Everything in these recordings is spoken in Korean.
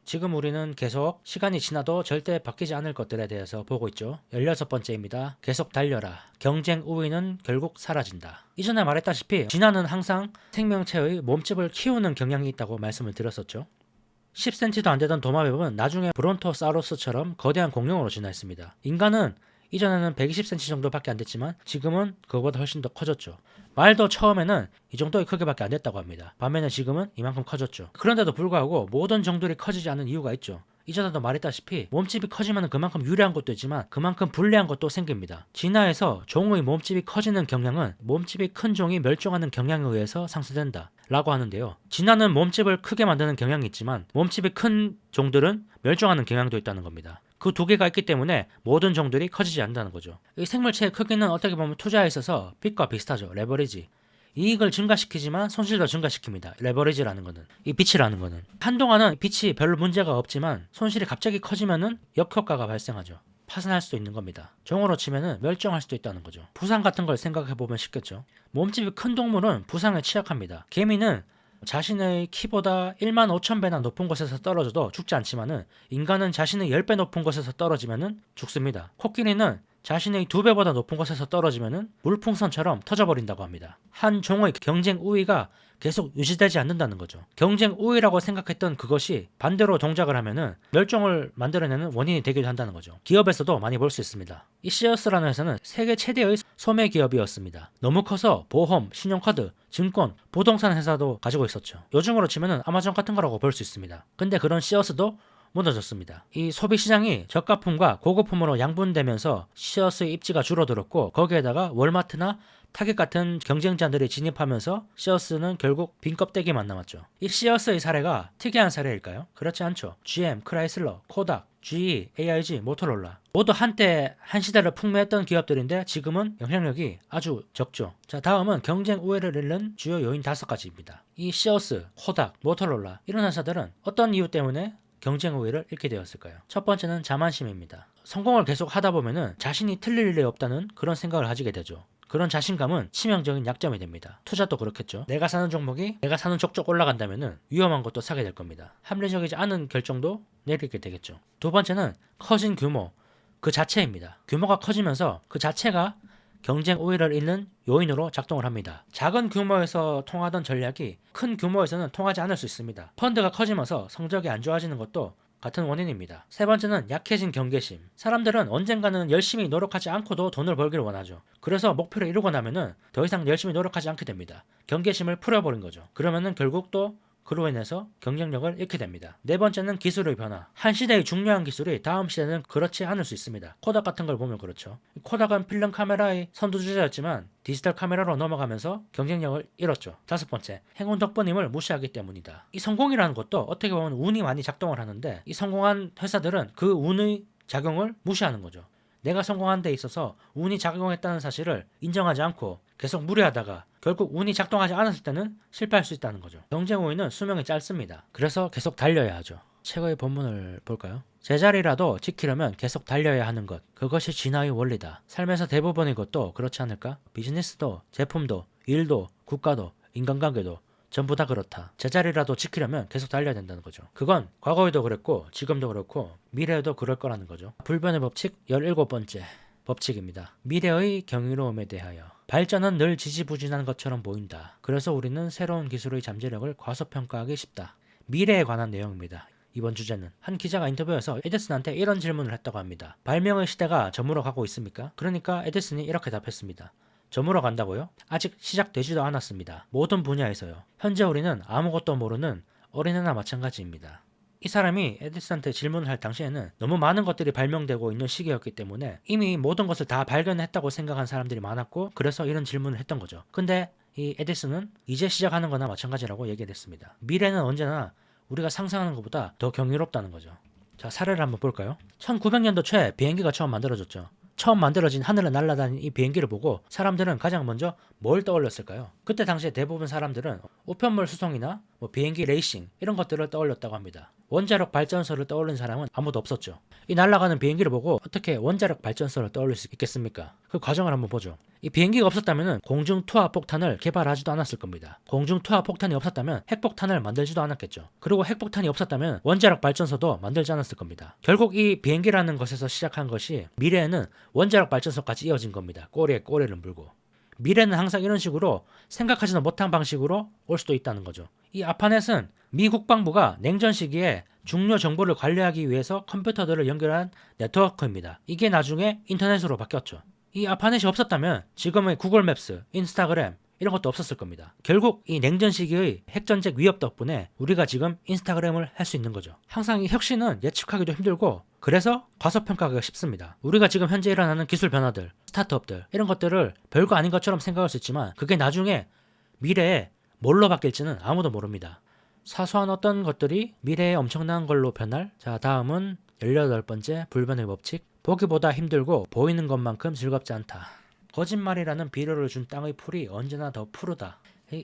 지금 우리는 계속 시간이 지나도 절대 바뀌지 않을 것들에 대해서 보고 있죠. 16번째입니다. 계속 달려라. 경쟁 우위는 결국 사라진다. 이전에 말했다시피 진화는 항상 생명체의 몸집을 키우는 경향이 있다고 말씀을 드렸었죠. 10cm도 안 되던 도마뱀은 나중에 브론토사우루스처럼 거대한 공룡으로 진화했습니다. 인간은 이전에는 120cm 정도밖에 안 됐지만 지금은 그거보다 훨씬 더 커졌죠. 말도 처음에는 이 정도의 크기밖에 안 됐다고 합니다. 반면에 지금은 이만큼 커졌죠. 그런데도 불구하고 모든 정들이 커지지 않은 이유가 있죠. 이전에도 말했다시피 몸집이 커지면 그만큼 유리한 것도 있지만 그만큼 불리한 것도 생깁니다. 진화에서 종의 몸집이 커지는 경향은 몸집이 큰 종이 멸종하는 경향에 의해서 상쇄된다 라고 하는데요. 진화는 몸집을 크게 만드는 경향이 있지만 몸집이 큰 종들은 멸종하는 경향도 있다는 겁니다. 그 두 개가 있기 때문에 모든 종들이 커지지 않는다는 거죠. 이 생물체의 크기는 어떻게 보면 투자에 있어서 빚과 비슷하죠. 레버리지. 이익을 증가시키지만 손실도 증가시킵니다. 레버리지라는 거는, 이 빚이라는 거는. 한동안은 빚이 별로 문제가 없지만 손실이 갑자기 커지면은 역효과가 발생하죠. 파산할 수도 있는 겁니다. 종으로 치면은 멸종할 수도 있다는 거죠. 부상 같은 걸 생각해보면 쉽겠죠. 몸집이 큰 동물은 부상에 취약합니다. 개미는 자신의 키보다 15,000배나 높은 곳에서 떨어져도 죽지 않지만은 인간은 자신의 10배 높은 곳에서 떨어지면은 죽습니다. 코끼리는 자신의 2배보다 높은 곳에서 떨어지면은 물풍선처럼 터져버린다고 합니다. 한 종의 경쟁 우위가 계속 유지되지 않는다는 거죠. 경쟁 우위라고 생각했던 그것이 반대로 동작을 하면은 멸종을 만들어내는 원인이 되기도 한다는 거죠. 기업에서도 많이 볼 수 있습니다. 이 시어스라는 회사는 세계 최대의 소매 기업이었습니다. 너무 커서 보험, 신용카드, 증권, 부동산 회사도 가지고 있었죠. 요즘으로 치면은 아마존 같은 거라고 볼 수 있습니다. 근데 그런 시어스도 무너졌습니다. 이 소비시장이 저가품과 고급품으로 양분되면서 시어스의 입지가 줄어들었고 거기에다가 월마트나 타겟 같은 경쟁자들이 진입하면서 시어스는 결국 빈 껍데기만 남았죠. 이 시어스의 사례가 특이한 사례일까요? 그렇지 않죠. GM, 크라이슬러, 코닥, GE, AIG, 모토로라 모두 한때 한 시대를 풍미했던 기업들인데 지금은 영향력이 아주 적죠. 자, 다음은 경쟁 우위를 잃는 주요 요인 5가지입니다. 이 시어스, 코닥, 모토로라 이런 회사들은 어떤 이유 때문에 경쟁 우위를 잃게 되었을까요? 첫 번째는 자만심입니다. 성공을 계속 하다 보면은 자신이 틀릴 일이 없다는 그런 생각을 가지게 되죠. 그런 자신감은 치명적인 약점이 됩니다. 투자도 그렇겠죠. 내가 사는 종목이 내가 사는 족족 올라간다면은 위험한 것도 사게 될 겁니다. 합리적이지 않은 결정도 내리게 되겠죠. 두 번째는 커진 규모, 그 자체입니다. 규모가 커지면서 그 자체가 경쟁 우위를 잃는 요인으로 작동을 합니다. 작은 규모에서 통하던 전략이 큰 규모에서는 통하지 않을 수 있습니다. 펀드가 커지면서 성적이 안 좋아지는 것도 같은 원인입니다. 세 번째는 약해진 경계심. 사람들은 언젠가는 열심히 노력하지 않고도 돈을 벌기를 원하죠. 그래서 목표를 이루고 나면은 더 이상 열심히 노력하지 않게 됩니다. 경계심을 풀어버린 거죠. 그러면은 결국 또 그로 인해서 경쟁력을 잃게 됩니다. 네 번째는 기술의 변화. 한 시대의 중요한 기술이 다음 시대는 그렇지 않을 수 있습니다. 코닥 같은 걸 보면 그렇죠. 코닥은 필름 카메라의 선두주자였지만 디지털 카메라로 넘어가면서 경쟁력을 잃었죠. 다섯 번째, 행운 덕분임을 무시하기 때문이다. 이 성공이라는 것도 어떻게 보면 운이 많이 작동을 하는데 이 성공한 회사들은 그 운의 작용을 무시하는 거죠. 내가 성공한 데 있어서 운이 작용했다는 사실을 인정하지 않고 계속 무리하다가 결국 운이 작동하지 않았을 때는 실패할 수 있다는 거죠. 경쟁 우위는 수명이 짧습니다. 그래서 계속 달려야 하죠. 최고의 본문을 볼까요? 제자리라도 지키려면 계속 달려야 하는 것. 그것이 진화의 원리다. 삶에서 대부분의 것도 그렇지 않을까? 비즈니스도, 제품도, 일도, 국가도, 인간관계도 전부 다 그렇다. 제자리라도 지키려면 계속 달려야 된다는 거죠. 그건 과거에도 그랬고 지금도 그렇고 미래에도 그럴 거라는 거죠. 불변의 법칙 17번째 법칙입니다. 미래의 경이로움에 대하여. 발전은 늘 지지부진한 것처럼 보인다. 그래서 우리는 새로운 기술의 잠재력을 과소평가하기 쉽다. 미래에 관한 내용입니다. 이번 주제는 한 기자가 인터뷰에서 에디슨한테 이런 질문을 했다고 합니다. 발명의 시대가 저물어 가고 있습니까? 그러니까 에디슨이 이렇게 답했습니다. 저물어 간다고요? 아직 시작되지도 않았습니다. 모든 분야에서요. 현재 우리는 아무것도 모르는 어린애나 마찬가지입니다. 이 사람이 에디슨한테 질문을 할 당시에는 너무 많은 것들이 발명되고 있는 시기였기 때문에 이미 모든 것을 다 발견했다고 생각한 사람들이 많았고 그래서 이런 질문을 했던 거죠. 근데 이 에디슨은 이제 시작하는 거나 마찬가지라고 얘기를 했습니다. 미래는 언제나 우리가 상상하는 것보다 더 경이롭다는 거죠. 자, 사례를 한번 볼까요? 1900년도 초에 비행기가 처음 만들어졌죠. 처음 만들어진 하늘을 날아다니는 이 비행기를 보고 사람들은 가장 먼저 뭘 떠올렸을까요? 그때 당시에 대부분 사람들은 우편물 수송이나 비행기 레이싱 이런 것들을 떠올렸다고 합니다. 원자력 발전소를 떠올린 사람은 아무도 없었죠. 이 날아가는 비행기를 보고 어떻게 원자력 발전소를 떠올릴 수 있겠습니까? 그 과정을 한번 보죠. 이 비행기가 없었다면 공중 투하 폭탄을 개발하지도 않았을 겁니다. 공중 투하 폭탄이 없었다면 핵폭탄을 만들지도 않았겠죠. 그리고 핵폭탄이 없었다면 원자력 발전소도 만들지 않았을 겁니다. 결국 이 비행기라는 것에서 시작한 것이 미래에는 원자력 발전소까지 이어진 겁니다. 꼬리에 꼬리를 물고. 미래는 항상 이런 식으로 생각하지도 못한 방식으로 올 수도 있다는 거죠. 이 아파넷은 미 국방부가 냉전 시기에 중요 정보를 관리하기 위해서 컴퓨터들을 연결한 네트워크입니다. 이게 나중에 인터넷으로 바뀌었죠. 이 아파넷이 없었다면 지금의 구글 맵스, 인스타그램 이런 것도 없었을 겁니다. 결국 이 냉전 시기의 핵전쟁 위협 덕분에 우리가 지금 인스타그램을 할 수 있는 거죠. 항상 이 혁신은 예측하기도 힘들고 그래서 과소평가하기가 쉽습니다. 우리가 지금 현재 일어나는 기술 변화들, 스타트업들 이런 것들을 별거 아닌 것처럼 생각할 수 있지만 그게 나중에 미래에 뭘로 바뀔지는 아무도 모릅니다. 사소한 어떤 것들이 미래에 엄청난 걸로 변할. 자, 다음은 18번째 불변의 법칙. 보기보다 힘들고 보이는 것만큼 즐겁지 않다. 거짓말이라는 비료를 준 땅의 풀이 언제나 더 푸르다.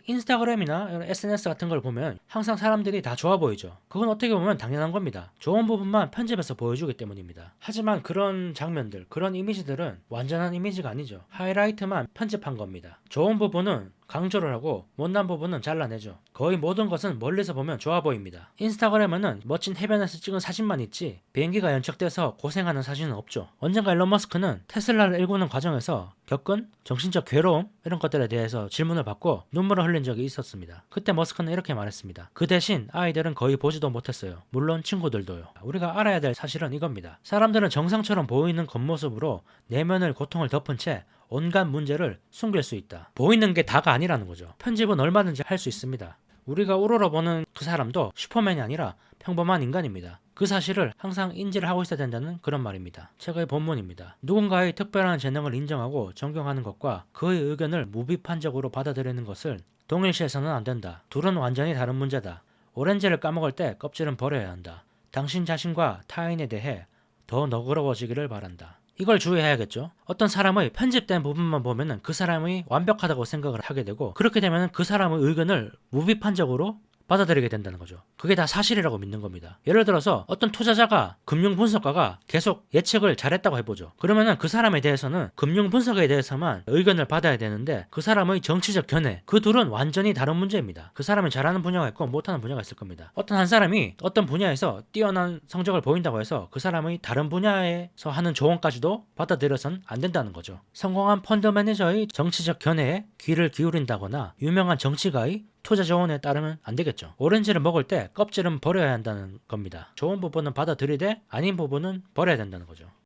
인스타그램이나 이런 SNS 같은 걸 보면 항상 사람들이 다 좋아 보이죠. 그건 어떻게 보면 당연한 겁니다. 좋은 부분만 편집해서 보여주기 때문입니다. 하지만 그런 장면들, 그런 이미지들은 완전한 이미지가 아니죠. 하이라이트만 편집한 겁니다. 좋은 부분은 강조를 하고 못난 부분은 잘라내죠. 거의 모든 것은 멀리서 보면 좋아 보입니다. 인스타그램에는 멋진 해변에서 찍은 사진만 있지 비행기가 연착돼서 고생하는 사진은 없죠. 언젠가 일론 머스크는 테슬라를 일구는 과정에서 겪은 정신적 괴로움 이런 것들에 대해서 질문을 받고 눈물을 흘린 적이 있었습니다. 그때 머스크는 이렇게 말했습니다. 그 대신 아이들은 거의 보지도 못했어요. 물론 친구들도요. 우리가 알아야 될 사실은 이겁니다. 사람들은 정상처럼 보이는 겉모습으로 내면의 고통을 덮은 채 온갖 문제를 숨길 수 있다. 보이는 게 다가 아니라는 거죠. 편집은 얼마든지 할 수 있습니다. 우리가 우러러보는 그 사람도 슈퍼맨이 아니라 평범한 인간입니다. 그 사실을 항상 인지를 하고 있어야 된다는 그런 말입니다. 책의 본문입니다. 누군가의 특별한 재능을 인정하고 존경하는 것과 그의 의견을 무비판적으로 받아들이는 것을 동일시해서는 안 된다. 둘은 완전히 다른 문제다. 오렌지를 까먹을 때 껍질은 버려야 한다. 당신 자신과 타인에 대해 더 너그러워지기를 바란다. 이걸 주의해야겠죠. 어떤 사람의 편집된 부분만 보면은 그 사람이 완벽하다고 생각을 하게 되고 그렇게 되면 그 사람의 의견을 무비판적으로 받아들이게 된다는 거죠. 그게 다 사실이라고 믿는 겁니다. 예를 들어서 어떤 투자자가 금융분석가가 계속 예측을 잘했다고 해보죠. 그러면은 그 사람에 대해서는 금융분석에 대해서만 의견을 받아야 되는데 그 사람의 정치적 견해, 그 둘은 완전히 다른 문제입니다. 그 사람이 잘하는 분야가 있고 못하는 분야가 있을 겁니다. 어떤 한 사람이 어떤 분야에서 뛰어난 성적을 보인다고 해서 그 사람의 다른 분야에서 하는 조언까지도 받아들여선 안 된다는 거죠. 성공한 펀드 매니저의 정치적 견해에 귀를 기울인다거나 유명한 정치가의 투자 조언에 따르면 안 되겠죠. 오렌지를 먹을 때 껍질은 버려야 한다는 겁니다. 좋은 부분은 받아들이되 아닌 부분은 버려야 된다는 거죠.